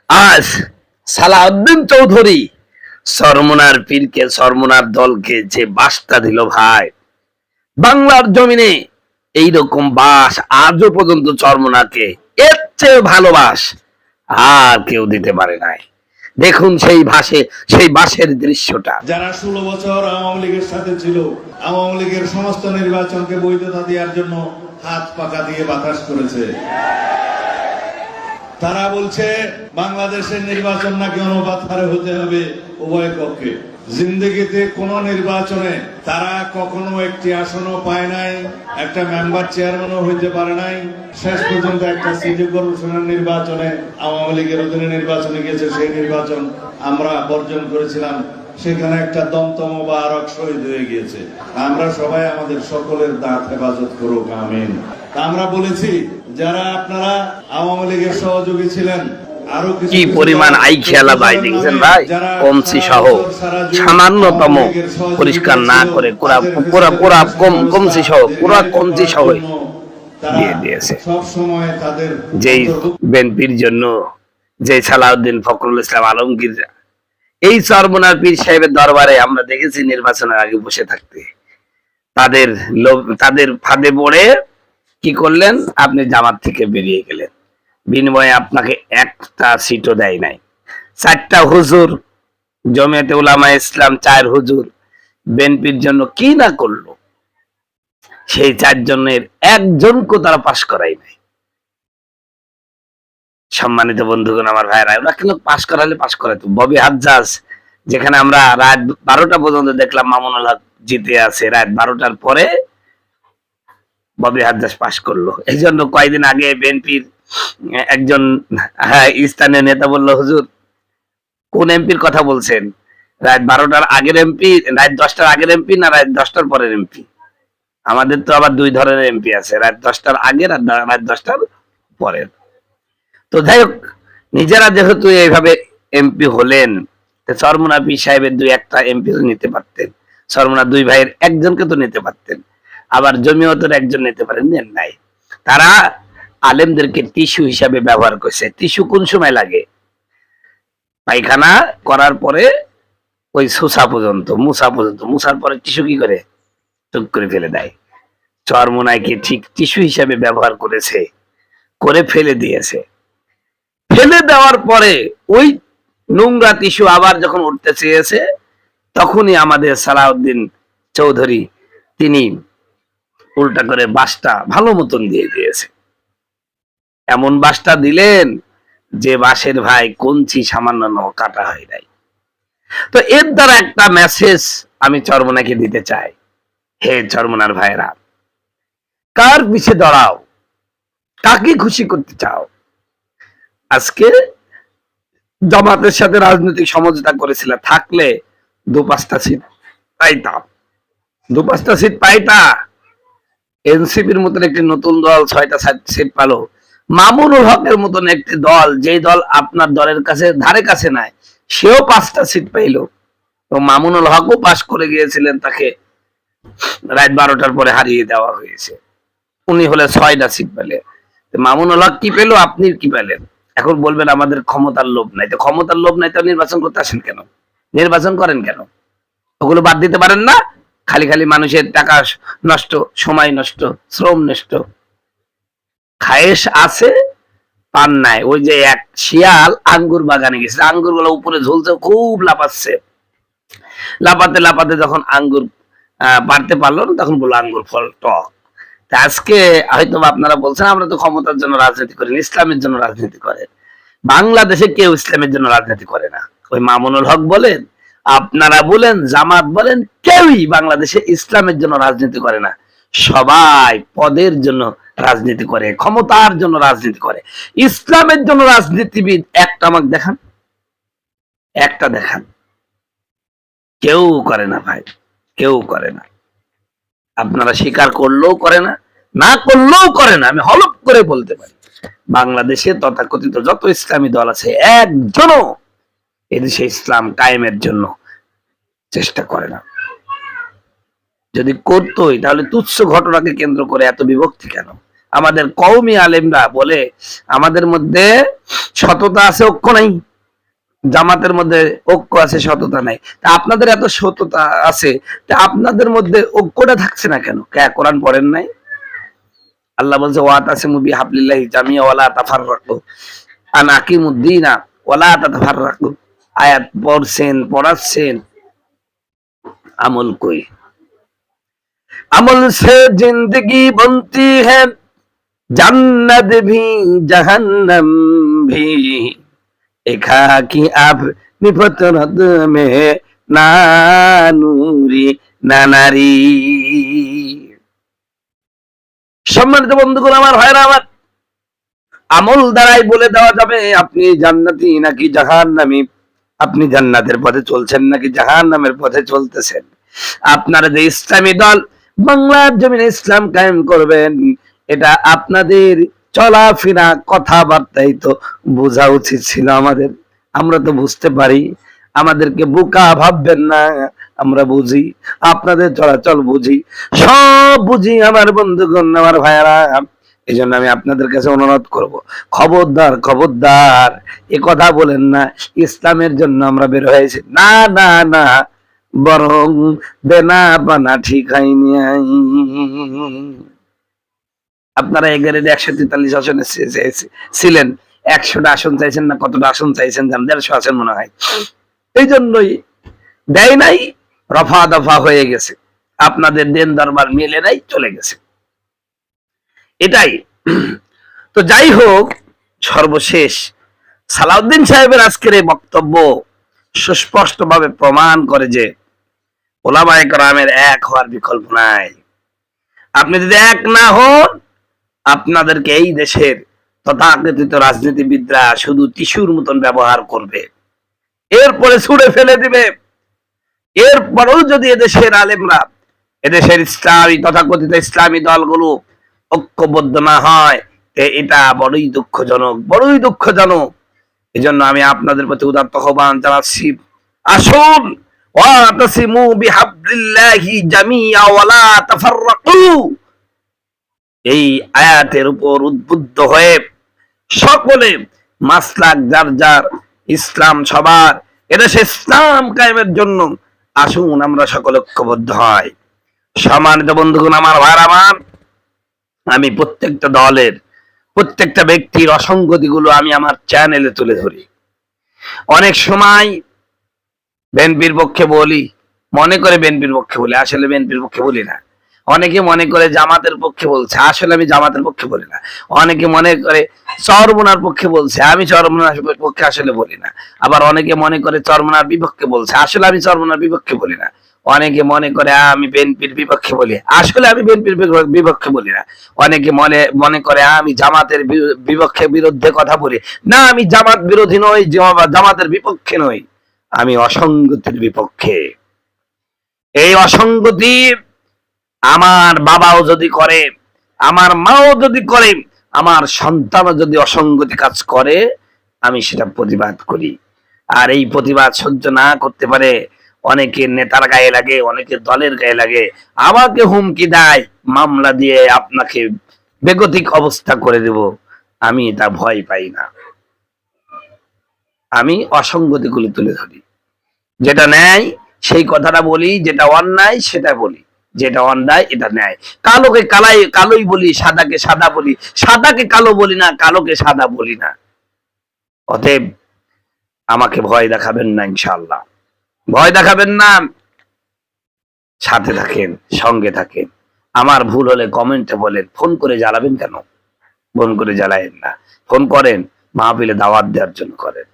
আজ সালাউদ্দিন চৌধুরী সরমনার পীরকে, সরমনার দলকে যে বাসটা দিল ভাই, বাংলার জমিনে এইরকম বাস আজও পর্যন্ত চরমনাকে এর চেয়ে ভালোবাস আর কেউ দিতে পারে নাই। দেখুন সেই বাসের দৃশ্যটা। যারা 16 বছর আওয়ামী লীগের সাথে ছিল, আওয়ামী লীগের সমস্ত নির্বাচনকে বৈধতা দেওয়ার জন্য হাত পাকা দিয়ে বাতাস করেছে। তারা বলছে বাংলাদেশের নির্বাচন নাকি অনুপাত হারে হতে হবে উভয় পক্ষে। জিন্দগিতে কোন নির্বাচনে তারা কখনো একটি আসনও পায় নাই, একটা মেম্বার চেয়ারম্যানও হইতে পারে নাই। শেষ পর্যন্ত একটা সিটি কর্পোরেশনের নির্বাচনে আওয়ামী লীগের অধীনে নির্বাচনে গেছে, সেই নির্বাচন আমরা বর্জন করেছিলাম। সেখানে একটা দমতম মোবারক শহীদ হয়ে গিয়েছে। আমরা সবাই আমাদের সকলের দাঁত হেফাজত করুক, আমিন। আমরা বলেছি যারা আপনারা আওয়ামী লীগের সহযোগী ছিলেন, আরো কি পরিমাণ আই খেলা ভাই দেখছেন ভাই, কমসি সহ সামান্যতম পরিষ্কার না করে কমসি সহ পুরা কমসি সহ দিয়ে দিয়েছে। সবসময় তাদের যেই বিএনপির জন্য যে সালাউদ্দিন ফখরুল ইসলাম আলমগীর এই চরমনার পীর সাহেবের দরবারে আমরা দেখেছি নির্বাচনের আগে বসে থাকতে, তাদের ফাঁদে পড়ে কি করলেন, আপনি জামাত থেকে বেরিয়ে গেলেন, বিনিময়ে আপনাকে একটা সিটও দেয় নাই। 4টা হুজুর, জমিয়তে উলামা ইসলাম 4 হুজুর বিএনপির জন্য কি না করলো, সেই 4 জনের একজনকে তারা পাশ করাই নাই। সম্মানিত বন্ধুগণ, আমার ভাইরা, ওরা কিন্তু পাশ করালে পাশ করাতো। ববি হাজ্জাজ, যেখানে আমরা রাত 12টা পর্যন্ত দেখলাম মামুনুল হক জিতে আছে, রাত 12টার পরে ববি হাজ্জাজ পাশ করলো। এই জন্য কয়েকদিন আগে বিএনপির একজন স্থানীয় নেতা বলল, হুজুর কোন এমপির কথা বলছেন? রাত 12টার আগের এমপি, রাত 10টার আগের এমপি না রাত 10টার পরের এমপি? আমাদের তো আবার 2 ধরনের এমপি আছে, রাত 10টার আগের আর রাত 10টার পরের। তো যাই হোক, নিজেরা যেহেতু এইভাবে এমপি হলেন, চরমনা পীর সাহেবের 2-1টা এমপি নিতে পারতেন, চরমনা 2 ভাইয়ের একজনকে তো নিতে পারতেন, আবার জমিয়তের একজন নিতে পারেন, নেন নাই। তারা আলেমদেরকে টিস্যু হিসাবে ব্যবহার করছে। টিস্যু কোন সময় লাগে? পায়খানা করার পরে ওই মুছার পরে টিস্যু কি করে, টুক করে ফেলে দেয়। চরমনাইকে ঠিক টিস্যু হিসাবে ব্যবহার করেছে, করে ফেলে দিয়েছে। ফেলে দেওয়ার পরে ওই নোংরা টিস্যু আবার যখন উঠতে চেয়েছে, তখনই আমাদের সালাউদ্দিন চৌধুরী তিনি উল্টা করে বাসটা ভালো মতন দিয়ে দিয়েছে। এমন বাসটা দিলেন যে বাসের ভাই কঞ্চি সামান্য কাটা হয় নাই। তো এর দ্বারা একটা মেসেজ আমি চরমনাকে দিতে চাই, হে চরমনার ভাইরা, কার পিছে দাঁড়াও, কাকে খুশি করতে চাও? আজকে জামাতের সাথে রাজনৈতিক সমঝোতা করেছিল, থাকলে 2-5টা সিট পাইতাম, 2-5টা সিট পাইতা। এনসিপির মতন একটি নতুন দল 6টা সিট পালো, মামুনুল হকের মতন একটি দল, যেই দল আপনার দলের কাছে ধারে কাছে নাই, সেও 5টা সিট পাইলো। তো মামুনুল হকও পাশ করে গিয়েছিলেন, তাকে রাত 12টার পরে হারিয়ে দেওয়া হয়েছে। উনি হলে 6টা সিট পেলেন। মামুনুল হক কি পেলো, আপনি কি পেলেন? এখন বলবেন আমাদের ক্ষমতার লোভ নাই। তো ক্ষমতার লোভ নাই তো নির্বাচন করতে আসেন কেন? নির্বাচন করেন কেন? ওগুলো বাদ দিতে পারেন না? খালি খালি মানুষের টাকা নষ্ট, সময় নষ্ট, শ্রম নষ্ট। খায়েশ আছে, পান নাই। ওই যে এক শিয়াল আঙ্গুর বাগানে গেছে, আঙ্গুর গুলো উপরে ঝুলছে, খুব লাফাচ্ছে, লাফাতে লাফাতে যখন আঙ্গুর পারতে পারলো না, তখন বললো আঙ্গুর ফল টক। আজকে হয়তো আপনারা বলছেন আমরা তো ক্ষমতার জন্য রাজনীতি করি, ইসলামের জন্য রাজনীতি করে। বাংলাদেশে কেউ ইসলামের জন্য রাজনীতি করে না। ওই মামুনুল হক বলেন, আপনারা বলেন, জামাত বলেন, কেউই বাংলাদেশে ইসলামের জন্য রাজনীতি করে না। সবাই পদের জন্য রাজনীতি করে, ক্ষমতার জন্য রাজনীতি করে। ইসলামের জন্য রাজনীতিবিদ একটা আমাকে দেখান, একটা দেখান। কেউ করে না ভাই, কেউ করে না। আপনারা স্বীকার করলেও করে না, না করলেও করে না। আমি হলফ করে বলতে পারি, বাংলাদেশে তথাকথিত যত ইসলামী দল আছে, একজনও এদেশে ইসলাম কায়েমের জন্য চেষ্টা করে না। যদি করতোই, তাহলে তুচ্ছ ঘটনাকে কেন্দ্র করে এত বিভক্তি কেন? আমাদের কওমি আলেমরা বলে আমাদের মধ্যে সততা আছে, ঐক্য নাই। জামাতের মধ্যে ঐক্য আছে, সততা নাই। তা আপনাদের এত সততা আছে, তা আপনাদের মধ্যে ঐক্যটা থাকছে না কেন? কোরআন পড়েন নাই? আল্লাহ বলছে ওয়াতাসিমু বিহাবলিল্লাহি জামিআ ওয়ালা তাফাররাকু আন আকিমুদ্দিনা ওয়ালা তাতাফাররাকু। আয়াত পড়ছেন, পড়াচ্ছেন, আমল কই? अमल से जिंदगी बनती है, जन्नत भी जहन्नम भी, एका की अपनी फितरत में ना नूरी ना नारी। সম্মানিত বন্ধুগণ, আমার ভাইরা আমার, আমল দ্বারাই বলে দেওয়া যাবে আপনি জান্নাতি নাকি জাহান্নামী, আপনি জান্নাতের পথে চলছেন নাকি জাহান্নামের পথে চলতেছেন। আপনারা যে ইসলামী দল বাংলার জমিনে ইসলাম কায়েম করবেন, এটা আপনাদের চলাফেরা কথাবার্তাই তো বোঝা উচিত ছিল আমাদের। আমরা তো বুঝতে পারি, আমাদেরকে বোকা ভাববেন না, আমরা বুঝি, আপনাদের চলাচল বুঝি, সব বুঝি আমার বন্ধুগণ, আমার ভাইয়ারা। এই জন্য আমি আপনাদের কাছে অনুরোধ করব, খবরদার খবরদার এ কথা বলেন না ইসলামের জন্য আমরা বের হয়েছি। না না না, বরং দেনা বানা ঠিক হয়নি। আপনারা 1143 আসনে ছিলেন, 100টা আসন চাইছেন না, কতটা আসন চাইছেন জান? 150 আসন মনে হয়। এই জন্যই দেয় নাই, রফা দফা হয়ে গেছে, আপনাদের দেন দরবার মিলে নাই, চলে গেছে। এটাই তো। যাই হোক, সর্বশেষ সালাউদ্দিন সাহেবের আজকের এই বক্তব্য সুস্পষ্টভাবে প্রমাণ করে যে ওলামায়ে কেরামের এক হওয়ার বিকল্প নাই। আপনি যদি এক না হন, আপনাদেরকে এই দেশের তথাকথিত রাজনীতিবিদরা শুধু টিস্যুর মতন ব্যবহার করবে, এরপরে ছুঁড়ে ফেলে দিবে। এরপরেও যদি এদেশের আলেমরা, এদেশের ইসলামী তথাকথিত ইসলামী দলগুলো ঐক্যবদ্ধ না হয়, এটা বড়ই দুঃখজনক, বড়ই দুঃখজনক। এই জন্য আমি আপনাদের প্রতি উদাত্ত আহ্বান জানাচ্ছি, আসুন ওয়াতাসিমু বিহাবলিল্লাহি জামিআ ওয়ালা তাফাররাকু, এই আয়াতের উপর উদ্বুদ্ধ হয়ে সকলে মাসলাক যার যার, ইসলাম সবার, এদেশে ইসলাম কায়েমের জন্য আসুন আমরা সকলে ঐক্যবদ্ধ হয়। সম্মানিত বন্ধুগণ, আমার ভাইরা আমার, আমি প্রত্যেকটা দলের, প্রত্যেকটা ব্যক্তির অসঙ্গতিগুলো আমি আমার চ্যানেলে তুলে ধরি। অনেক সময় বিএনপির পক্ষে বলি, মনে করে বিএনপির পক্ষে বলি, আসলে বিএনপির পক্ষে বলি না। অনেকে মনে করে জামাতের পক্ষে বলছে, আসলে আমি জামাতের পক্ষে বলি না। অনেকে মনে করে চরমোনার পক্ষে বলছে, আমি চরমোনার পক্ষে আসলে বলি না। আবার অনেকে মনে করে চরমোনার বিপক্ষে বলছে, আসলে আমি চরমোনার বিপক্ষে বলি না। অনেকে মনে করে আমি বিএনপির বিপক্ষে বলি, আসলে আমি বিএনপির বিপক্ষে বলি না। অনেকে মনে করে আমি জামাতের বিপক্ষে, বিরুদ্ধে কথা বলি না, আমি জামাত বিরোধী নই, জামাতের বিপক্ষে নই, আমি অসঙ্গতির বিপক্ষে। এই অসঙ্গতি আমার বাবাও যদি করে, আমার মাও যদি করে, আমার সন্তানও যদি অসঙ্গতি কাজ করে, আমি সেটা প্রতিবাদ করি। আর এই প্রতিবাদ সহ্য না করতে পারে অনেকে নেতার গায়ে লাগে, অনেকে দলের গায়ে লাগে, আমাকে হুমকি দেয়, মামলা দিয়ে আপনাকে বেগতিক অবস্থা করে দেব। আমি এটা ভয় পাই না। আমি অসঙ্গতিগুলি তুলে ধরি, যেটা ন্যায় সেই কথাটা বলি, যেটা অন্যায় সেটা বলি, যেটা অন্যায় এটা ন্যায়। কালোকে কালোই বলি, সাদাকে সাদা বলি, সাদাকে কালো বলি না, কালোকে সাদা বলি না। অতএব আমাকে ভয় দেখাবেন না, ইনশাআল্লাহ ভয় দেখাবেন না। সাথে থাকেন, সঙ্গে থাকেন। আমার ভুল হলে কমেন্টে বলেন। ফোন করে জ্বালাবেন কেন? ফোন করে জ্বালায়েন না। ফোন করেন মাহফিলে দাওয়াত দেওয়ার জন্য করেন।